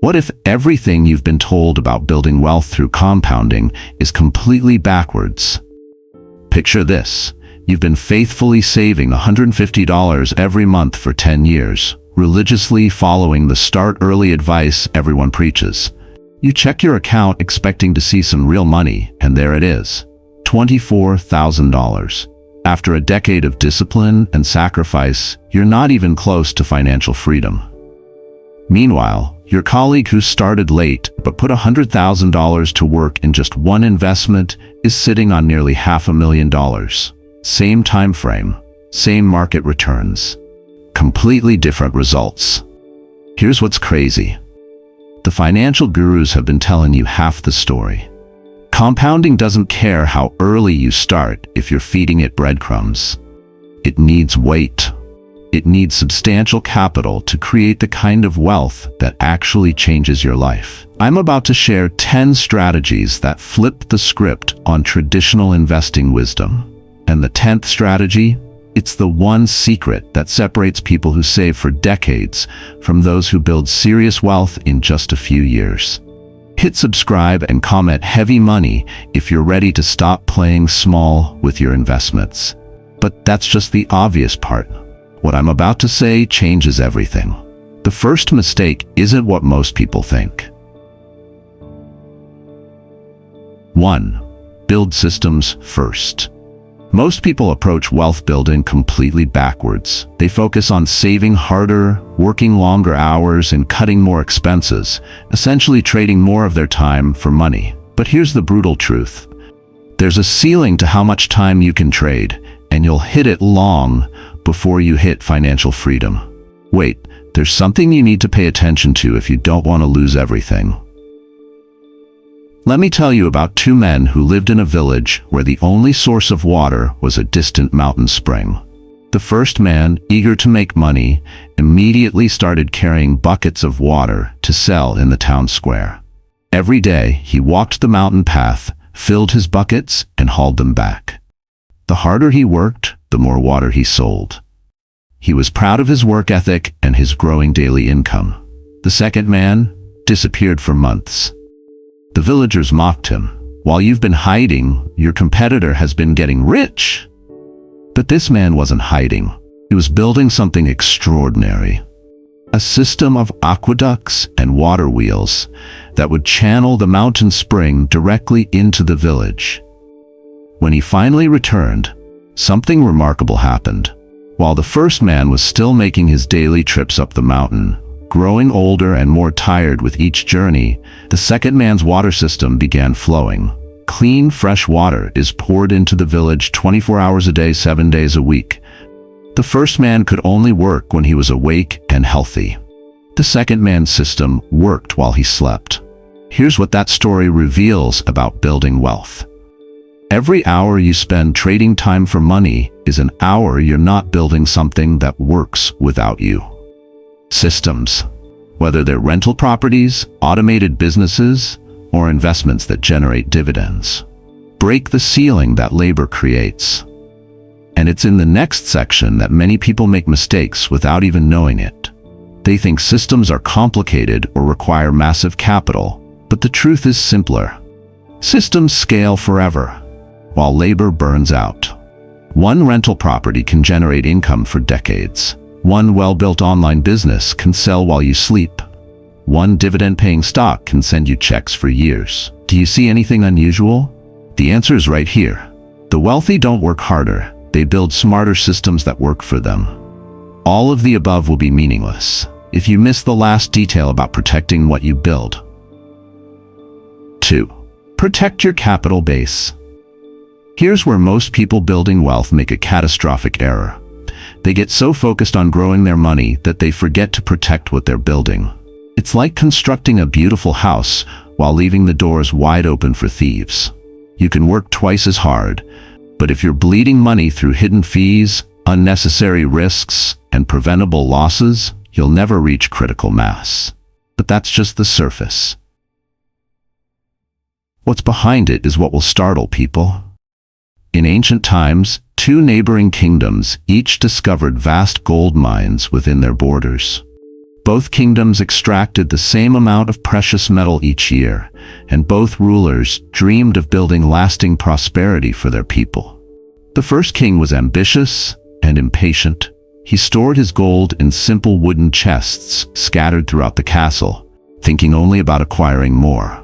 What if everything you've been told about building wealth through compounding is completely backwards? Picture this. You've been faithfully saving $150 every month for 10 years, religiously following the start early advice everyone preaches. You check your account expecting to see some real money, and there it is, $24,000. After a decade of discipline and sacrifice, you're not even close to financial freedom. Meanwhile, your colleague who started late but put $100,000 to work in just one investment is sitting on nearly $500,000. Same time frame, same market returns, completely different results. Here's what's crazy. The financial gurus have been telling you half the story. Compounding doesn't care how early you start if you're feeding it breadcrumbs. It needs weight. It needs substantial capital to create the kind of wealth that actually changes your life. I'm about to share 10 strategies that flip the script on traditional investing wisdom. And the 10th strategy? It's the one secret that separates people who save for decades from those who build serious wealth in just a few years. Hit subscribe and comment heavy money if you're ready to stop playing small with your investments. But that's just the obvious part. What I'm about to say changes everything. The first mistake isn't what most people think. 1. Build systems first. Most people approach wealth building completely backwards. They focus on saving harder, working longer hours, and cutting more expenses, essentially trading more of their time for money. But here's the brutal truth. There's a ceiling to how much time you can trade, and you'll hit it long before you hit financial freedom. Wait, there's something you need to pay attention to if you don't want to lose everything. Let me tell you about two men who lived in a village where the only source of water was a distant mountain spring. The first man, eager to make money, immediately started carrying buckets of water to sell in the town square. Every day, he walked the mountain path, filled his buckets, and hauled them back. The harder he worked, the more water he sold. He was proud of his work ethic and his growing daily income. The second man disappeared for months. The villagers mocked him. While you've been hiding, your competitor has been getting rich. But this man wasn't hiding. He was building something extraordinary. A system of aqueducts and water wheels that would channel the mountain spring directly into the village. When he finally returned, something remarkable happened. While the first man was still making his daily trips up the mountain, growing older and more tired with each journey, the second man's water system began flowing. Clean, fresh water is poured into the village 24 hours a day, 7 days a week. The first man could only work when he was awake and healthy. The second man's system worked while he slept. Here's what that story reveals about building wealth. Every hour you spend trading time for money is an hour you're not building something that works without you. Systems, whether they're rental properties, automated businesses, or investments that generate dividends, break the ceiling that labor creates. And it's in the next section that many people make mistakes without even knowing it. They think systems are complicated or require massive capital, but the truth is simpler. Systems scale forever, while labor burns out. One rental property can generate income for decades. One well-built online business can sell while you sleep. One dividend-paying stock can send you checks for years. Do you see anything unusual? The answer is right here. The wealthy don't work harder. They build smarter systems that work for them. All of the above will be meaningless if you miss the last detail about protecting what you build. 2. Protect your capital base. Here's where most people building wealth make a catastrophic error. They get so focused on growing their money that they forget to protect what they're building. It's like constructing a beautiful house while leaving the doors wide open for thieves. You can work twice as hard, but if you're bleeding money through hidden fees, unnecessary risks, and preventable losses, you'll never reach critical mass. But that's just the surface. What's behind it is what will startle people. In ancient times, two neighboring kingdoms each discovered vast gold mines within their borders. Both kingdoms extracted the same amount of precious metal each year, and both rulers dreamed of building lasting prosperity for their people. The first king was ambitious and impatient. He stored his gold in simple wooden chests scattered throughout the castle, thinking only about acquiring more.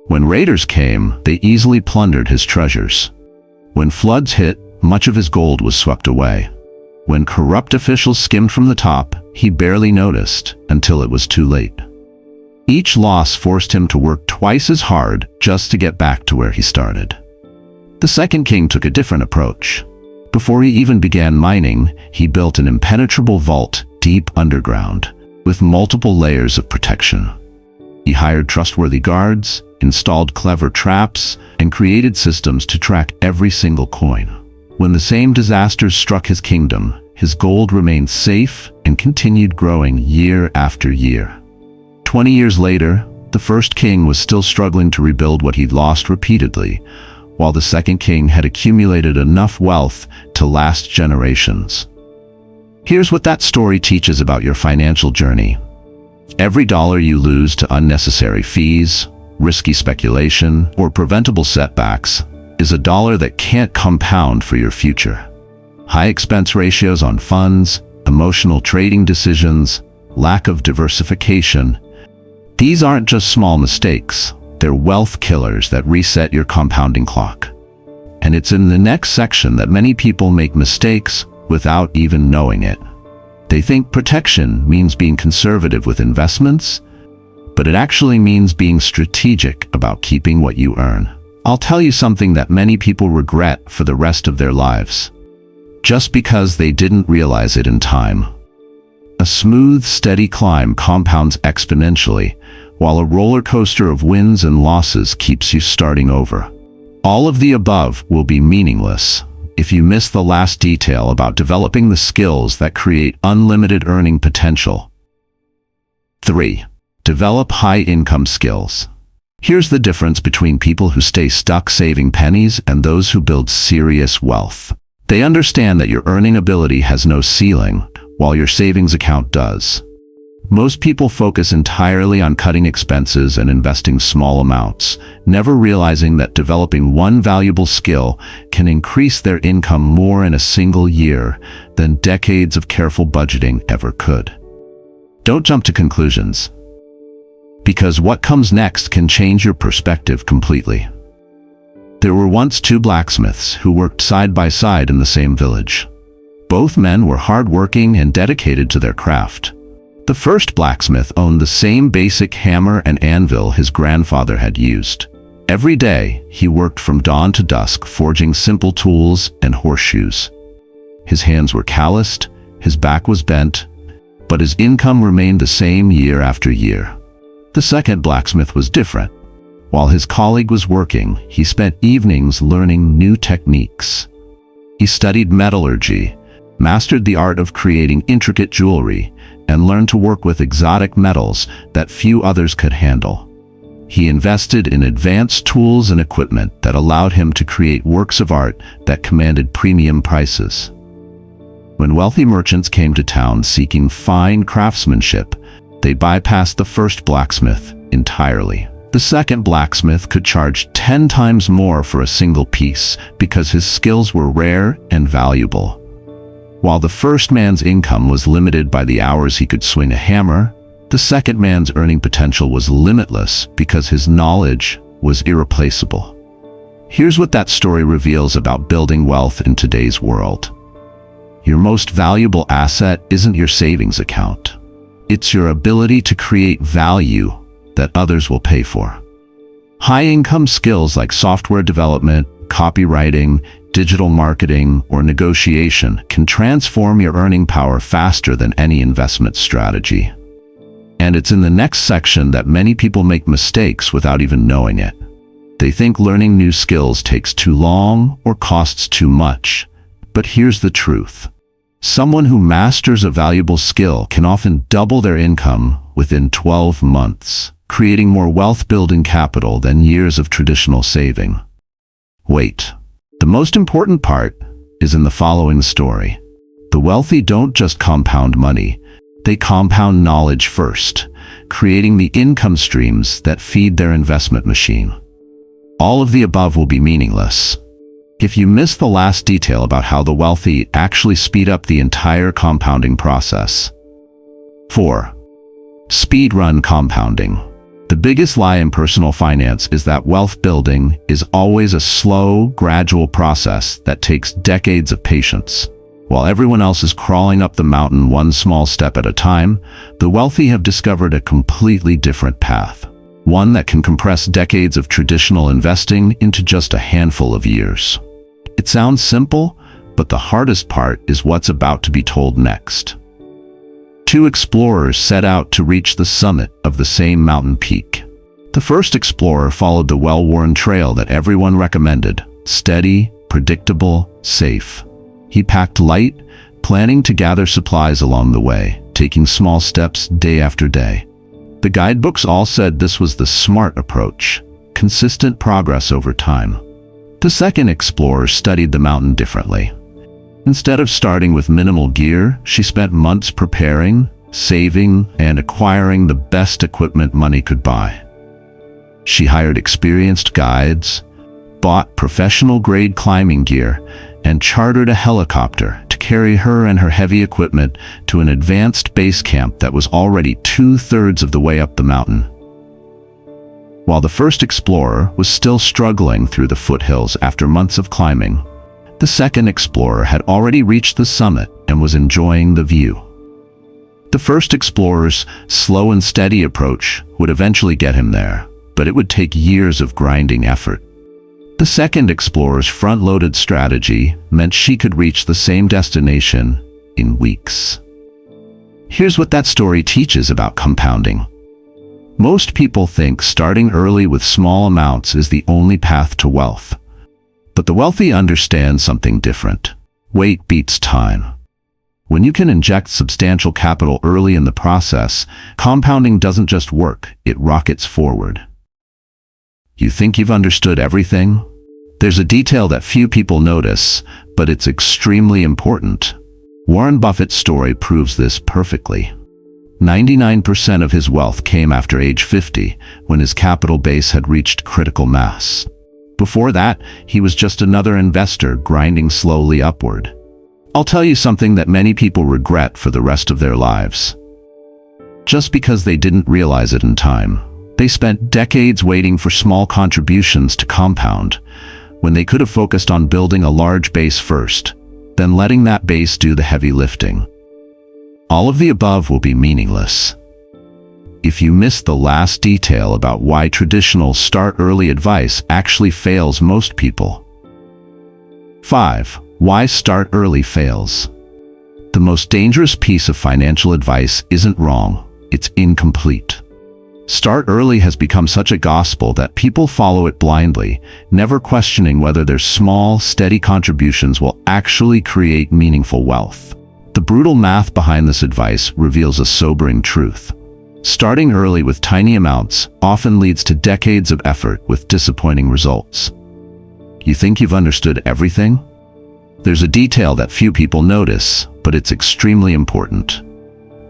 When raiders came, they easily plundered his treasures. When floods hit, much of his gold was swept away. When corrupt officials skimmed from the top, he barely noticed until it was too late. Each loss forced him to work twice as hard just to get back to where he started. The second king took a different approach. Before he even began mining, he built an impenetrable vault deep underground, with multiple layers of protection. He hired trustworthy guards, installed clever traps, and created systems to track every single coin. When the same disasters struck his kingdom, his gold remained safe and continued growing year after year. 20 years later, the first king was still struggling to rebuild what he'd lost repeatedly, while the second king had accumulated enough wealth to last generations. Here's what that story teaches about your financial journey. Every dollar you lose to unnecessary fees, risky speculation, or preventable setbacks is a dollar that can't compound for your future. High expense ratios on funds, emotional trading decisions, lack of diversification. These aren't just small mistakes, they're wealth killers that reset your compounding clock. And it's in the next section that many people make mistakes without even knowing it. They think protection means being conservative with investments, but it actually means being strategic about keeping what you earn. I'll tell you something that many people regret for the rest of their lives, just because they didn't realize it in time. A smooth, steady climb compounds exponentially, while a roller coaster of wins and losses keeps you starting over. All of the above will be meaningless if you miss the last detail about developing the skills that create unlimited earning potential. 3. Develop high-income skills. Here's the difference between people who stay stuck saving pennies and those who build serious wealth. They understand that your earning ability has no ceiling, while your savings account does. Most people focus entirely on cutting expenses and investing small amounts, never realizing that developing one valuable skill can increase their income more in a single year than decades of careful budgeting ever could. Don't jump to conclusions, because what comes next can change your perspective completely. There were once two blacksmiths who worked side by side in the same village. Both men were hardworking and dedicated to their craft. The first blacksmith owned the same basic hammer and anvil his grandfather had used. Every day, he worked from dawn to dusk forging simple tools and horseshoes. His hands were calloused, his back was bent, but his income remained the same year after year. The second blacksmith was different. While his colleague was working, he spent evenings learning new techniques. He studied metallurgy, mastered the art of creating intricate jewelry, and learned to work with exotic metals that few others could handle. He invested in advanced tools and equipment that allowed him to create works of art that commanded premium prices. When wealthy merchants came to town seeking fine craftsmanship, they bypassed the first blacksmith entirely. The second blacksmith could charge 10 times more for a single piece because his skills were rare and valuable. While the first man's income was limited by the hours he could swing a hammer, the second man's earning potential was limitless because his knowledge was irreplaceable. Here's what that story reveals about building wealth in today's world. Your most valuable asset isn't your savings account. It's your ability to create value that others will pay for. High-income skills like software development, copywriting, digital marketing, or negotiation can transform your earning power faster than any investment strategy. And it's in the next section that many people make mistakes without even knowing it. They think learning new skills takes too long or costs too much. But here's the truth. Someone who masters a valuable skill can often double their income within 12 months, creating more wealth-building capital than years of traditional saving. Wait, the most important part is in the following story. The wealthy don't just compound money, They compound knowledge first, creating the income streams that feed their investment machine. All of the above will be meaningless if you miss the last detail about how the wealthy actually speed up the entire compounding process. 4. Speedrun compounding. The biggest lie in personal finance is that wealth building is always a slow, gradual process that takes decades of patience. While everyone else is crawling up the mountain one small step at a time, the wealthy have discovered a completely different path. One that can compress decades of traditional investing into just a handful of years. It sounds simple, but the hardest part is what's about to be told next. 2 explorers set out to reach the summit of the same mountain peak. The first explorer followed the well-worn trail that everyone recommended: steady, predictable, safe. He packed light, planning to gather supplies along the way, taking small steps day after day. The guidebooks all said this was the smart approach: consistent progress over time. The second explorer studied the mountain differently. Instead of starting with minimal gear, she spent months preparing, saving, and acquiring the best equipment money could buy. She hired experienced guides, bought professional-grade climbing gear, and chartered a helicopter to carry her and her heavy equipment to an advanced base camp that was already 2/3 of the way up the mountain. While the first explorer was still struggling through the foothills after months of climbing, the second explorer had already reached the summit and was enjoying the view. The first explorer's slow and steady approach would eventually get him there, but it would take years of grinding effort. The second explorer's front-loaded strategy meant she could reach the same destination in weeks. Here's what that story teaches about compounding. Most people think starting early with small amounts is the only path to wealth. But the wealthy understand something different. Wait beats time. When you can inject substantial capital early in the process, compounding doesn't just work, it rockets forward. You think you've understood everything? There's a detail that few people notice, but it's extremely important. Warren Buffett's story proves this perfectly. 99% of his wealth came after age 50, when his capital base had reached critical mass. Before that, he was just another investor grinding slowly upward. I'll tell you something that many people regret for the rest of their lives. Just because they didn't realize it in time, they spent decades waiting for small contributions to compound, when they could have focused on building a large base first, then letting that base do the heavy lifting. All of the above will be meaningless if you miss the last detail about why traditional start-early advice actually fails most people. 5. Why start early fails. The most dangerous piece of financial advice isn't wrong, it's incomplete. Start early has become such a gospel that people follow it blindly, never questioning whether their small, steady contributions will actually create meaningful wealth. The brutal math behind this advice reveals a sobering truth. Starting early with tiny amounts often leads to decades of effort with disappointing results. You think you've understood everything? There's a detail that few people notice, but it's extremely important.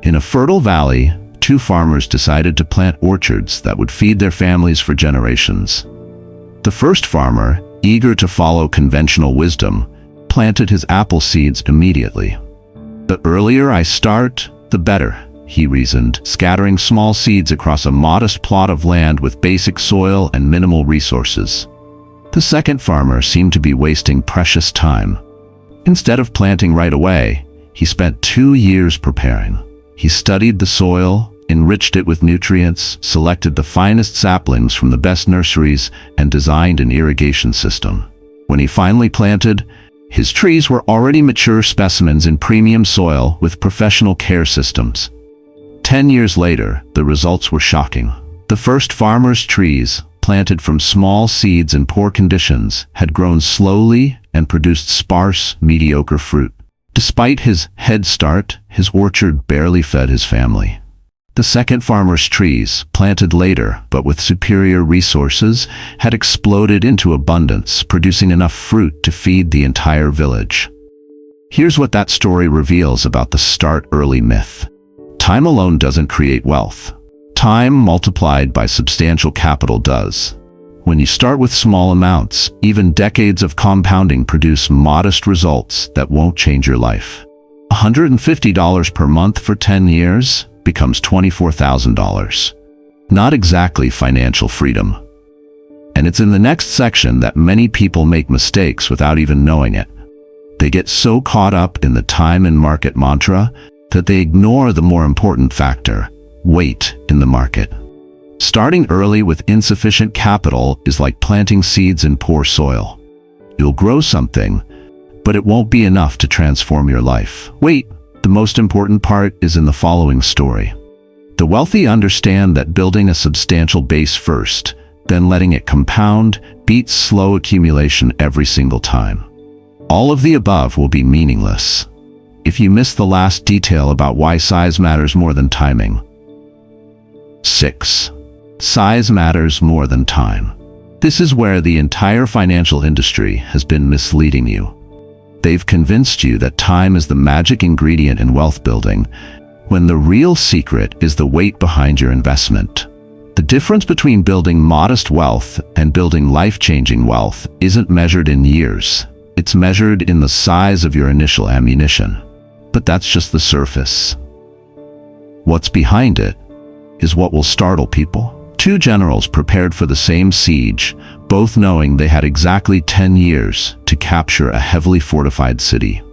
In a fertile valley, 2 farmers decided to plant orchards that would feed their families for generations. The first farmer, eager to follow conventional wisdom, planted his apple seeds immediately. The earlier I start, the better, he reasoned, scattering small seeds across a modest plot of land with basic soil and minimal resources. The second farmer seemed to be wasting precious time. Instead of planting right away, he spent 2 years preparing. He studied the soil, enriched it with nutrients, selected the finest saplings from the best nurseries, and designed an irrigation system. When he finally planted, his trees were already mature specimens in premium soil with professional care systems. 10 years later, the results were shocking. The first farmer's trees, planted from small seeds in poor conditions, had grown slowly and produced sparse, mediocre fruit. Despite his head start, his orchard barely fed his family. The second farmer's trees, planted later but with superior resources, had exploded into abundance, producing enough fruit to feed the entire village. Here's what that story reveals about the start early myth. Time alone doesn't create wealth. Time multiplied by substantial capital does. When you start with small amounts, even decades of compounding produce modest results that won't change your life. $150 per month for 10 years becomes $24,000. Not exactly financial freedom. And it's in the next section that many people make mistakes without even knowing it. They get so caught up in the time and market mantra that they ignore the more important factor: wait in the market. Starting early with insufficient capital is like planting seeds in poor soil. You'll grow something, but it won't be enough to transform your life. Wait, the most important part is in the following story. The wealthy understand that building a substantial base first, then letting it compound, beats slow accumulation every single time. All of the above will be meaningless if you miss the last detail about why size matters more than timing. 6. Size matters more than time. This is where the entire financial industry has been misleading you. They've convinced you that time is the magic ingredient in wealth building, when the real secret is the weight behind your investment. The difference between building modest wealth and building life-changing wealth isn't measured in years. It's measured in the size of your initial ammunition. But that's just the surface. What's behind it is what will startle people. Two generals prepared for the same siege, both knowing they had exactly 10 years to capture a heavily fortified city.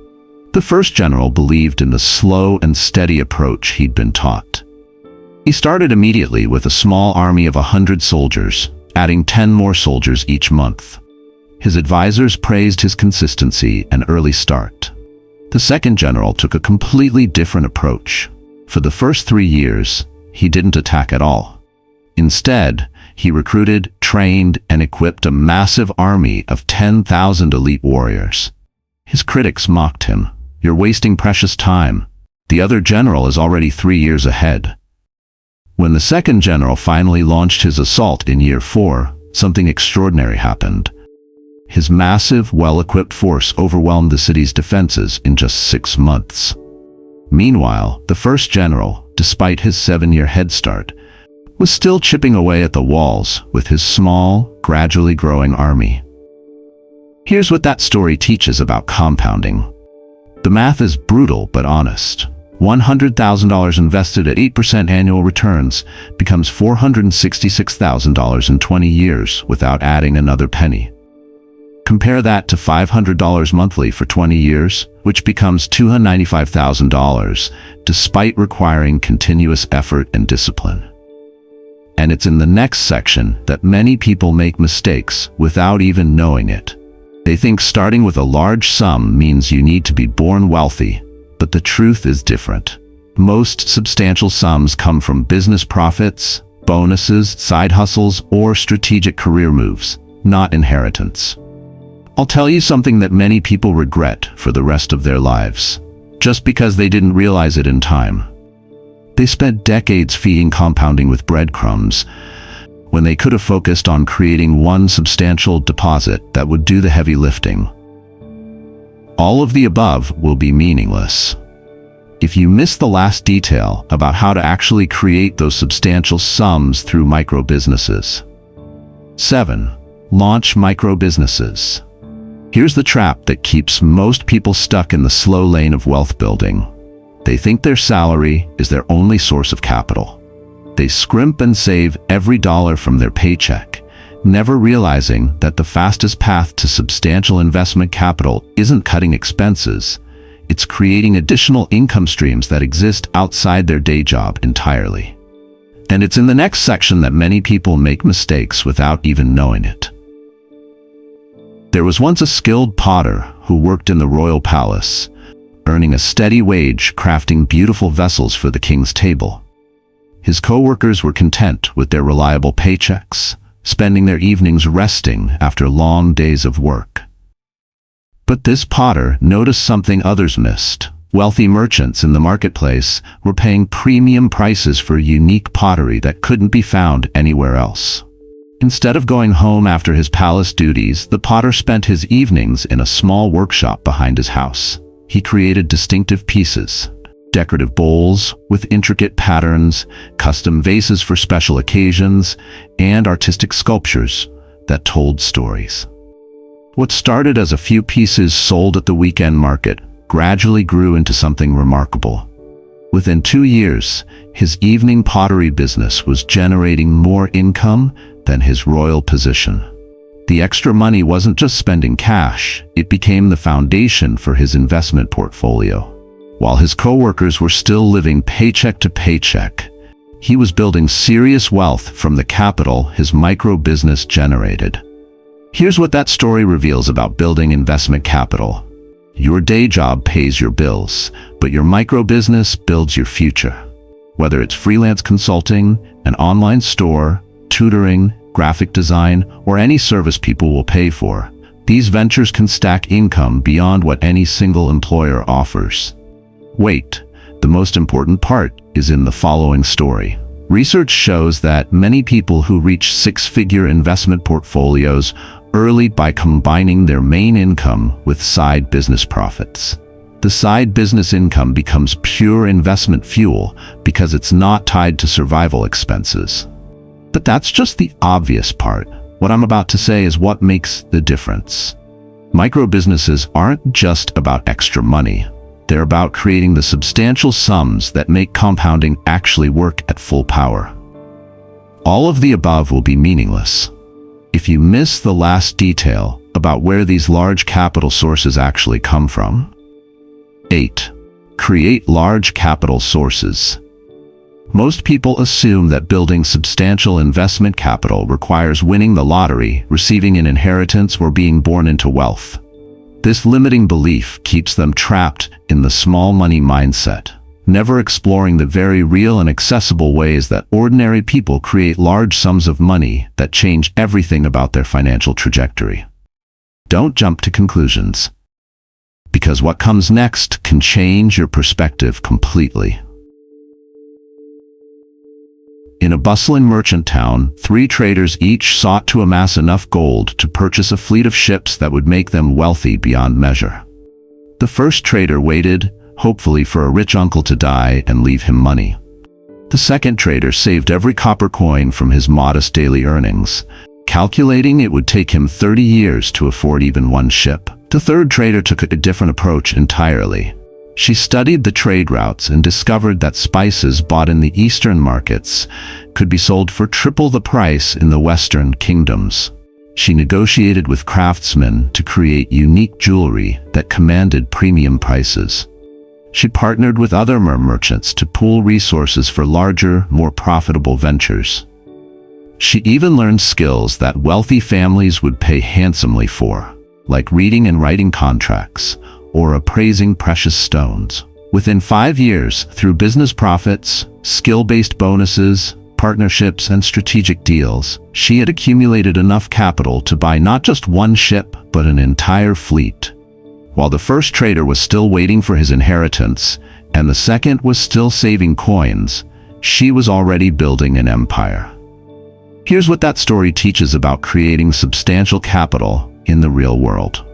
The first general believed in the slow and steady approach he'd been taught. He started immediately with a small army of 100 soldiers, adding 10 more soldiers each month. His advisors praised his consistency and early start. The second general took a completely different approach. For the first 3 years, he didn't attack at all. Instead, he recruited, trained, and equipped a massive army of 10,000 elite warriors. His critics mocked him. "You're wasting precious time. The other general is already 3 years ahead." When the second general finally launched his assault in year 4, something extraordinary happened. His massive, well-equipped force overwhelmed the city's defenses in just 6 months. Meanwhile, the first general, despite his 7-year head start, was still chipping away at the walls with his small, gradually growing army. Here's what that story teaches about compounding. The math is brutal but honest. $100,000 invested at 8% annual returns becomes $466,000 in 20 years without adding another penny. Compare that to $500 monthly for 20 years, which becomes $295,000, despite requiring continuous effort and discipline. And it's in the next section that many people make mistakes without even knowing it. They think starting with a large sum means you need to be born wealthy, but the truth is different. Most substantial sums come from business profits, bonuses, side hustles, or strategic career moves, not inheritance. I'll tell you something that many people regret for the rest of their lives, just because they didn't realize it in time. They spent decades feeding compounding with breadcrumbs, when they could have focused on creating one substantial deposit that would do the heavy lifting. All of the above will be meaningless if you miss the last detail about how to actually create those substantial sums through micro-businesses. 7. Launch micro-businesses. Here's the trap that keeps most people stuck in the slow lane of wealth building. They think their salary is their only source of capital. They scrimp and save every dollar from their paycheck, never realizing that the fastest path to substantial investment capital isn't cutting expenses. It's creating additional income streams that exist outside their day job entirely. And it's in the next section that many people make mistakes without even knowing it. There was once a skilled potter who worked in the royal palace, earning a steady wage crafting beautiful vessels for the king's table. His co-workers were content with their reliable paychecks, spending their evenings resting after long days of work. But this potter noticed something others missed. Wealthy merchants in the marketplace were paying premium prices for unique pottery that couldn't be found anywhere else. Instead of going home after his palace duties, the potter spent his evenings in a small workshop behind his house. He created distinctive pieces, decorative bowls with intricate patterns, custom vases for special occasions, and artistic sculptures that told stories. What started as a few pieces sold at the weekend market gradually grew into something remarkable. Within 2 years, his evening pottery business was generating more income than his royal position. The extra money wasn't just spending cash, it became the foundation for his investment portfolio. While his co-workers were still living paycheck to paycheck, he was building serious wealth from the capital his micro-business generated. Here's what that story reveals about building investment capital. Your day job pays your bills, but your micro-business builds your future. Whether it's freelance consulting, an online store, tutoring, graphic design, or any service people will pay for, these ventures can stack income beyond what any single employer offers. Wait, the most important part is in the following story. Research shows that many people who reach six-figure investment portfolios early by combining their main income with side business profits. The side business income becomes pure investment fuel because it's not tied to survival expenses. But that's just the obvious part. What I'm about to say is what makes the difference. Micro-businesses aren't just about extra money. They're about creating the substantial sums that make compounding actually work at full power. All of the above will be meaningless if you miss the last detail about where these large capital sources actually come from. 8. Create large capital sources. Most people assume that building substantial investment capital requires winning the lottery, receiving an inheritance, or being born into wealth. This limiting belief keeps them trapped in the small money mindset, never exploring the very real and accessible ways that ordinary people create large sums of money that change everything about their financial trajectory. Don't jump to conclusions, because what comes next can change your perspective completely. In a bustling merchant town, 3 traders each sought to amass enough gold to purchase a fleet of ships that would make them wealthy beyond measure. The first trader waited, hopefully for a rich uncle to die and leave him money. The second trader saved every copper coin from his modest daily earnings, calculating it would take him 30 years to afford even one ship. The third trader took a different approach entirely. She studied the trade routes and discovered that spices bought in the eastern markets could be sold for triple the price in the western kingdoms. She negotiated with craftsmen to create unique jewelry that commanded premium prices. She partnered with other merchants to pool resources for larger, more profitable ventures. She even learned skills that wealthy families would pay handsomely for, like reading and writing contracts, or appraising precious stones. Within 5 years, through business profits, skill-based bonuses, partnerships, and strategic deals, she had accumulated enough capital to buy not just one ship, but an entire fleet. While the first trader was still waiting for his inheritance, and the second was still saving coins, she was already building an empire. Here's what that story teaches about creating substantial capital in the real world.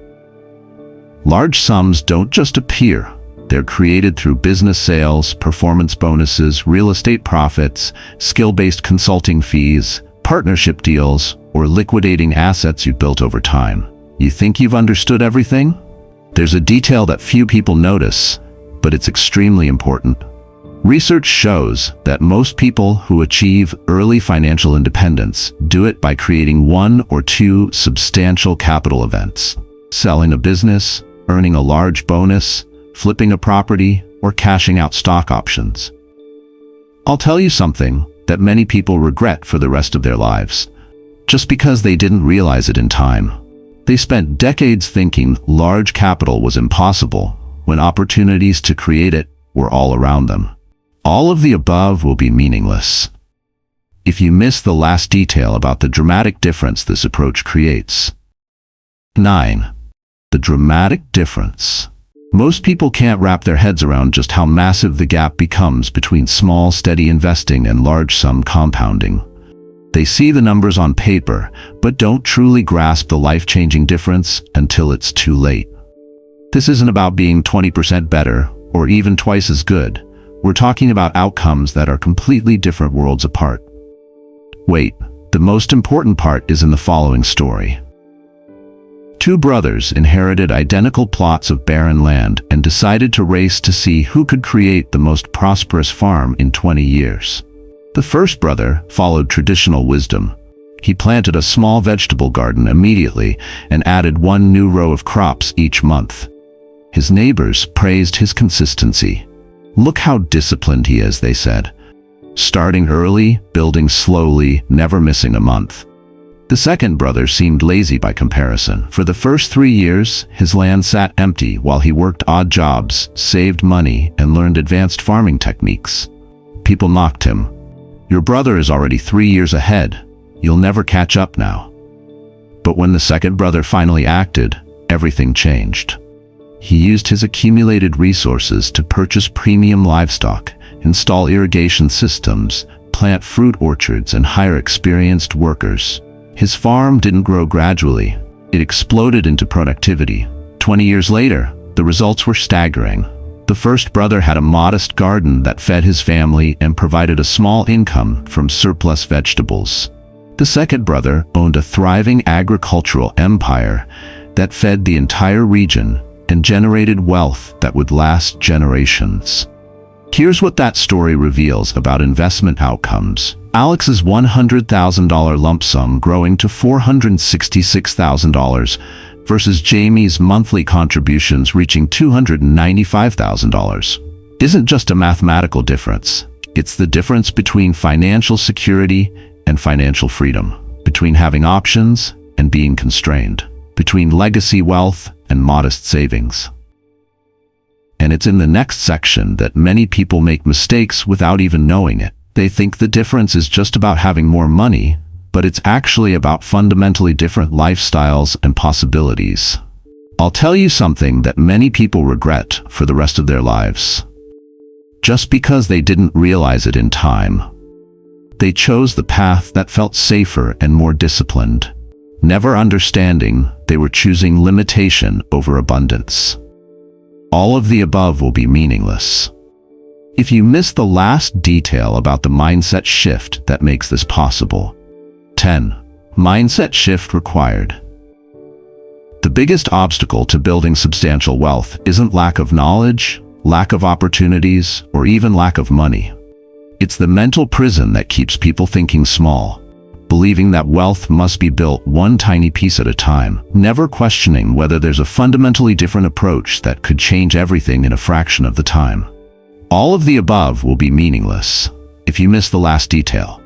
Large sums don't just appear. They're created through business sales, performance bonuses, real estate profits, skill-based consulting fees, partnership deals, or liquidating assets you've built over time. You think you've understood everything? There's a detail that few people notice, but it's extremely important. Research shows that most people who achieve early financial independence do it by creating 1 or 2 substantial capital events: selling a business, earning a large bonus, flipping a property, or cashing out stock options. I'll tell you something that many people regret for the rest of their lives, just because they didn't realize it in time. They spent decades thinking large capital was impossible when opportunities to create it were all around them. All of the above will be meaningless if you miss the last detail about the dramatic difference this approach creates. 9. The dramatic difference. Most people can't wrap their heads around just how massive the gap becomes between small, steady investing and large-sum compounding. They see the numbers on paper, but don't truly grasp the life-changing difference until it's too late. This isn't about being 20% better or even twice as good. We're talking about outcomes that are completely different worlds apart. Wait, the most important part is in the following story. Two brothers inherited identical plots of barren land and decided to race to see who could create the most prosperous farm in 20 years. The first brother followed traditional wisdom. He planted a small vegetable garden immediately and added one new row of crops each month. His neighbors praised his consistency. "Look how disciplined he is," they said. "Starting early, building slowly, never missing a month." The second brother seemed lazy by comparison. For the first 3 years, his land sat empty while he worked odd jobs, saved money, and learned advanced farming techniques. People mocked him. "Your brother is already 3 years ahead. You'll never catch up now." But when the second brother finally acted, everything changed. He used his accumulated resources to purchase premium livestock, install irrigation systems, plant fruit orchards, and hire experienced workers. His farm didn't grow gradually. It exploded into productivity. 20 years later, the results were staggering. The first brother had a modest garden that fed his family and provided a small income from surplus vegetables. The second brother owned a thriving agricultural empire that fed the entire region and generated wealth that would last generations. Here's what that story reveals about investment outcomes. Alex's $100,000 lump sum growing to $466,000 versus Jamie's monthly contributions reaching $295,000 isn't just a mathematical difference. It's the difference between financial security and financial freedom, between having options and being constrained, between legacy wealth and modest savings. And it's in the next section that many people make mistakes without even knowing it. They think the difference is just about having more money, but it's actually about fundamentally different lifestyles and possibilities. I'll tell you something that many people regret for the rest of their lives. Just because they didn't realize it in time. They chose the path that felt safer and more disciplined, never understanding they were choosing limitation over abundance. All of the above will be meaningless if you miss the last detail about the mindset shift that makes this possible. 10. Mindset shift required. The biggest obstacle to building substantial wealth isn't lack of knowledge, lack of opportunities, or even lack of money. It's the mental prison that keeps people thinking small, believing that wealth must be built one tiny piece at a time, never questioning whether there's a fundamentally different approach that could change everything in a fraction of the time. All of the above will be meaningless if you miss the last detail.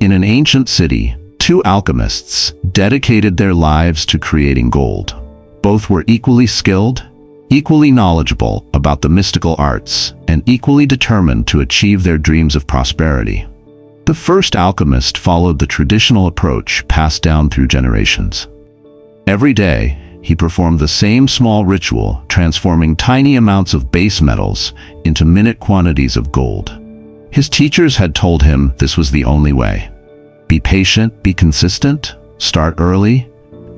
In an ancient city, two alchemists dedicated their lives to creating gold. Both were equally skilled, equally knowledgeable about the mystical arts, and equally determined to achieve their dreams of prosperity. The first alchemist followed the traditional approach passed down through generations. Every day, he performed the same small ritual, transforming tiny amounts of base metals into minute quantities of gold. His teachers had told him this was the only way. Be patient, be consistent, start early,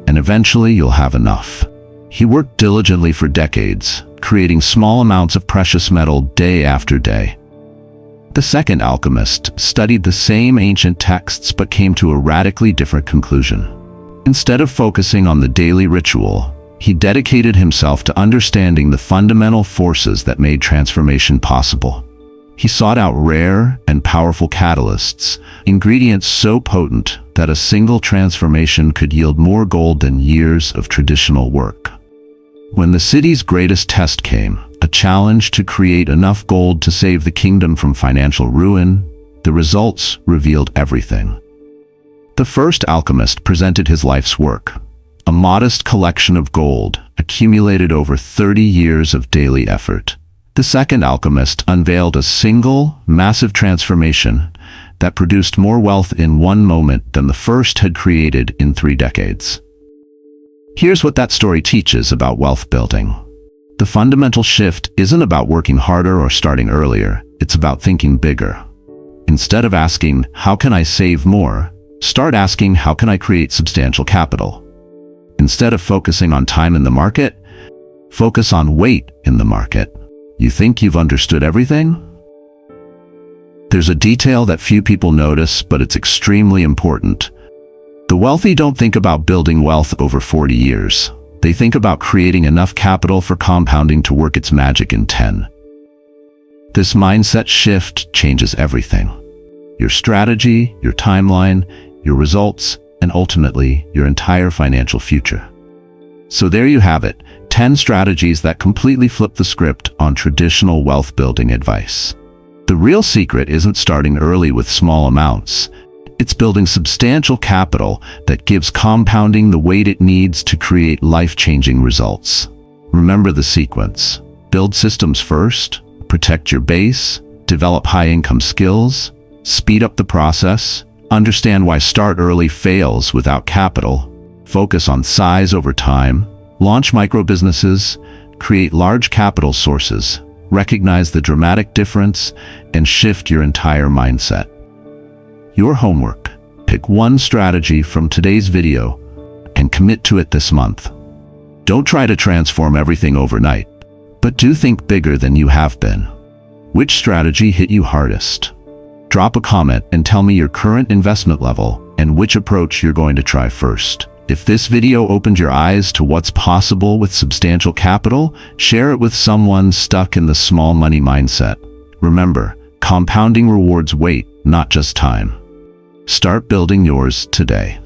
and eventually you'll have enough. He worked diligently for decades, creating small amounts of precious metal day after day. The second alchemist studied the same ancient texts but came to a radically different conclusion. Instead of focusing on the daily ritual, he dedicated himself to understanding the fundamental forces that made transformation possible. He sought out rare and powerful catalysts, ingredients so potent that a single transformation could yield more gold than years of traditional work. When the city's greatest test came, a challenge to create enough gold to save the kingdom from financial ruin, the results revealed everything. The first alchemist presented his life's work, a modest collection of gold accumulated over 30 years of daily effort. The second alchemist unveiled a single, massive transformation that produced more wealth in one moment than the first had created in 3 decades. Here's what that story teaches about wealth building. The fundamental shift isn't about working harder or starting earlier, it's about thinking bigger. Instead of asking, how can I save more? Start asking, how can I create substantial capital? Instead of focusing on time in the market, focus on weight in the market. You think you've understood everything? There's a detail that few people notice, but it's extremely important. The wealthy don't think about building wealth over 40 years. They think about creating enough capital for compounding to work its magic in 10. This mindset shift changes everything. Your strategy, your timeline, your results, and ultimately, your entire financial future. So there you have it, 10 strategies that completely flip the script on traditional wealth building advice. The real secret isn't starting early with small amounts. It's building substantial capital that gives compounding the weight it needs to create life-changing results. Remember the sequence. Build systems first, protect your base, develop high-income skills, speed up the process, understand why start early fails without capital, focus on size over time, launch micro-businesses, create large capital sources, recognize the dramatic difference, and shift your entire mindset. Your homework: pick one strategy from today's video and commit to it this month. Don't try to transform everything overnight, but do think bigger than you have been. Which strategy hit you hardest? Drop a comment and tell me your current investment level and which approach you're going to try first. If this video opened your eyes to what's possible with substantial capital, share it with someone stuck in the small money mindset. Remember, compounding rewards weight, not just time. Start building yours today.